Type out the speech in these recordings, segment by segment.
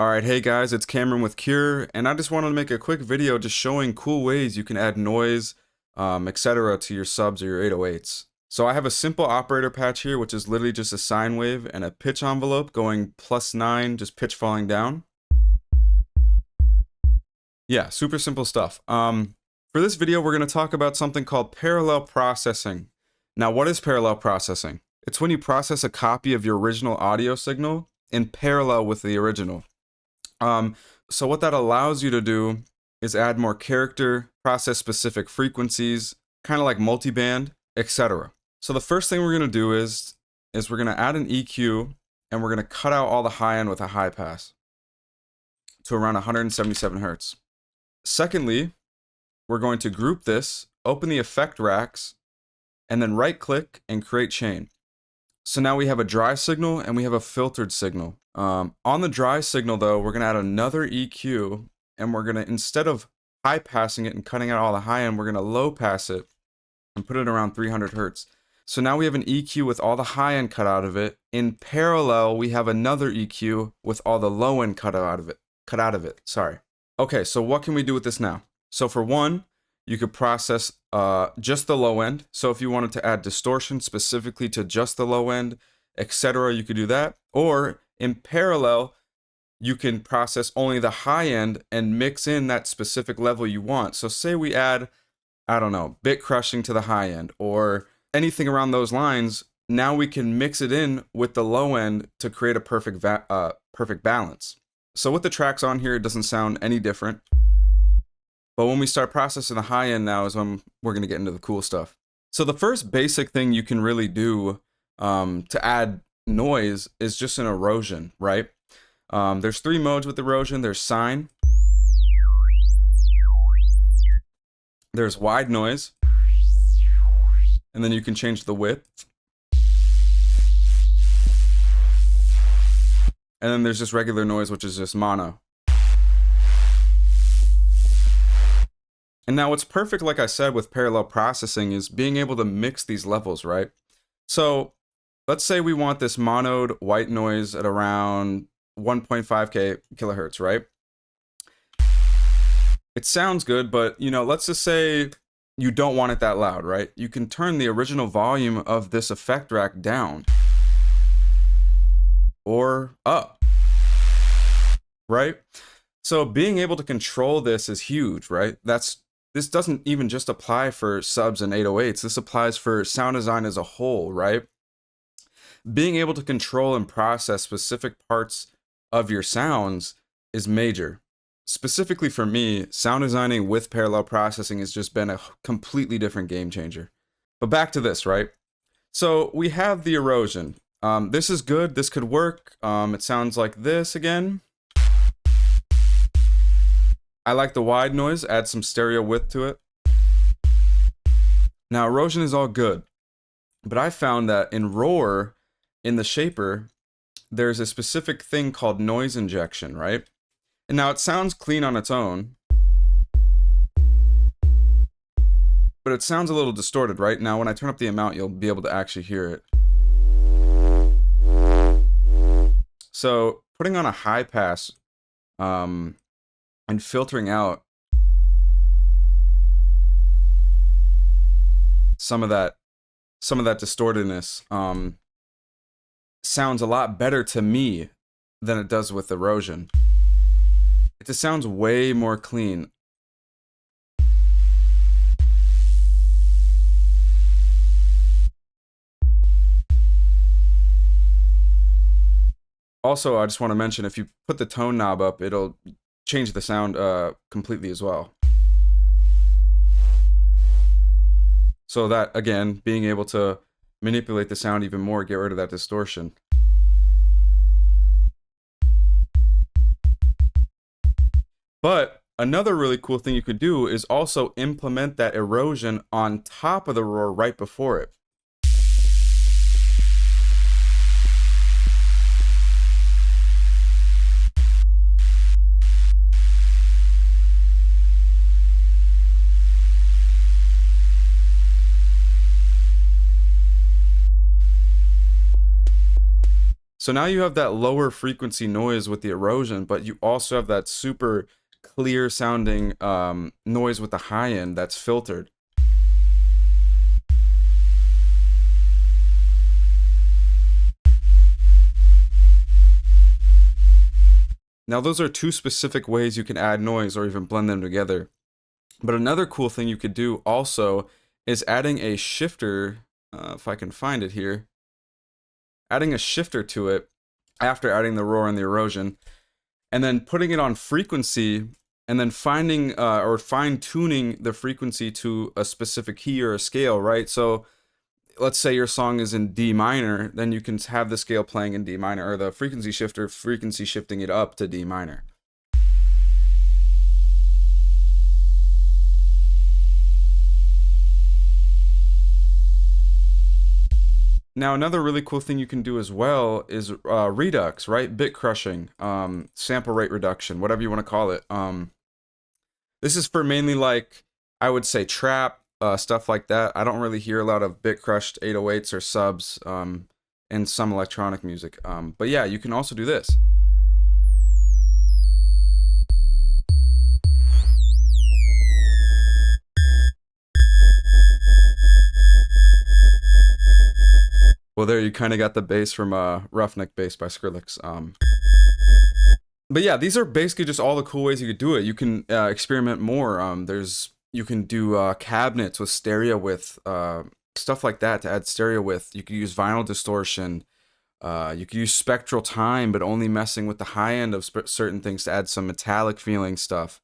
Alright, hey guys, it's Cameron with Cure, and I just wanted to make a quick video just showing cool ways you can add noise, etc. to your subs or your 808s. So I have a simple operator patch here, which is literally just a sine wave and a pitch envelope going +9, just pitch falling down. Yeah, super simple stuff. For this video, we're going to talk about something called parallel processing. Now, what is parallel processing? It's when you process a copy of your original audio signal in parallel with the original. So what that allows you to do is add more character, process specific frequencies, kind of like multiband, etc. So the first thing we're going to do is we're going to add an EQ and we're going to cut out all the high end with a high pass to around 177 Hertz. Secondly, we're going to group this, open the effect racks, and then right click and create chain. So now we have a dry signal and we have a filtered signal. On the dry signal though, we're gonna add another EQ and we're gonna, instead of high passing it and cutting out all the high end, we're gonna low pass it and put it around 300 Hertz. So now we have an EQ with all the high end cut out of it. In parallel, we have another EQ with all the low end cut out of it. Sorry. Okay, so what can we do with this now? So for one, you could process just the low end. So if you wanted to add distortion specifically to just the low end, etc., you could do that. Or in parallel, you can process only the high end and mix in that specific level you want. So say we add, I don't know, bit crushing to the high end or anything around those lines. Now we can mix it in with the low end to create a perfect balance. So with the tracks on here, it doesn't sound any different. But when we start processing the high end now is when we're going to get into the cool stuff. So the first basic thing you can really do to add noise is just an erosion, right? There's 3 modes with erosion. There's sine. There's wide noise. And then you can change the width. And then there's just regular noise, which is just mono. And now what's perfect, like I said, with parallel processing is being able to mix these levels, right? So let's say we want this monoed white noise at around 1.5 kilohertz, right? It sounds good, but let's just say you don't want it that loud, right? You can turn the original volume of this effect rack down or up, right? So being able to control this is huge, right? This doesn't even just apply for subs and 808s. This applies for sound design as a whole, right? Being able to control and process specific parts of your sounds is major. Specifically for me, sound designing with parallel processing has just been a completely different game changer. But back to this, right? So we have the erosion. This is good. This could work. It sounds like this again. I like the wide noise, add some stereo width to it. Now, erosion is all good, but I found that in Roar, in the shaper, there's a specific thing called noise injection, right? And now it sounds clean on its own, but it sounds a little distorted, right? Now, when I turn up the amount, you'll be able to actually hear it. So, putting on a high pass, and filtering out some of that distortedness sounds a lot better to me than it does with erosion. It just sounds way more clean. Also, I just want to mention, if you put the tone knob up, it'll change the sound completely as well. So that, again, being able to manipulate the sound even more, get rid of that distortion. But another really cool thing you could do is also implement that erosion on top of the roar right before it. So now you have that lower frequency noise with the erosion, but you also have that super clear sounding noise with the high end that's filtered. Now those are two specific ways you can add noise or even blend them together. But another cool thing you could do also is adding a shifter, if I can find it here, adding a shifter to it after adding the roar and the erosion, and then putting it on frequency, and then finding or fine tuning the frequency to a specific key or a scale, right? So let's say your song is in D minor, then you can have the scale playing in D minor, or the frequency shifter frequency shifting it up to D minor. Now, another really cool thing you can do as well is redux, right? Bit crushing, sample rate reduction, whatever you want to call it. This is for mainly, like, I would say trap, stuff like that. I don't really hear a lot of bit crushed 808s or subs in some electronic music. But yeah, you can also do this. Well, there you kind of got the bass from Roughneck Bass by Skrillex. But yeah, these are basically just all the cool ways you could do it. You can experiment more. You can do cabinets with stereo width, stuff like that to add stereo width. You could use vinyl distortion. You could use spectral time, but only messing with the high end of certain things to add some metallic feeling stuff.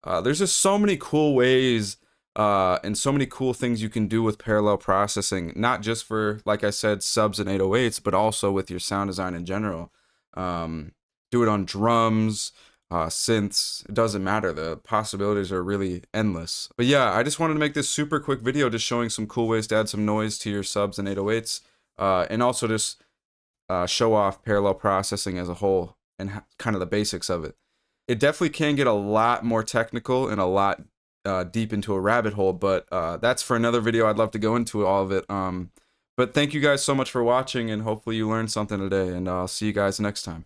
There's just so many cool ways and so many cool things you can do with parallel processing, not just for, like I said, subs and 808s, but also with your sound design in general. Do it on drums, synths, it doesn't matter. The possibilities are really endless. But yeah, I just wanted to make this super quick video just showing some cool ways to add some noise to your subs and 808s, and also just show off parallel processing as a whole and kind of the basics of it. It definitely can get a lot more technical and a lot deep into a rabbit hole, but that's for another video. I'd love to go into all of it. But thank you guys so much for watching, and hopefully you learned something today, and I'll see you guys next time.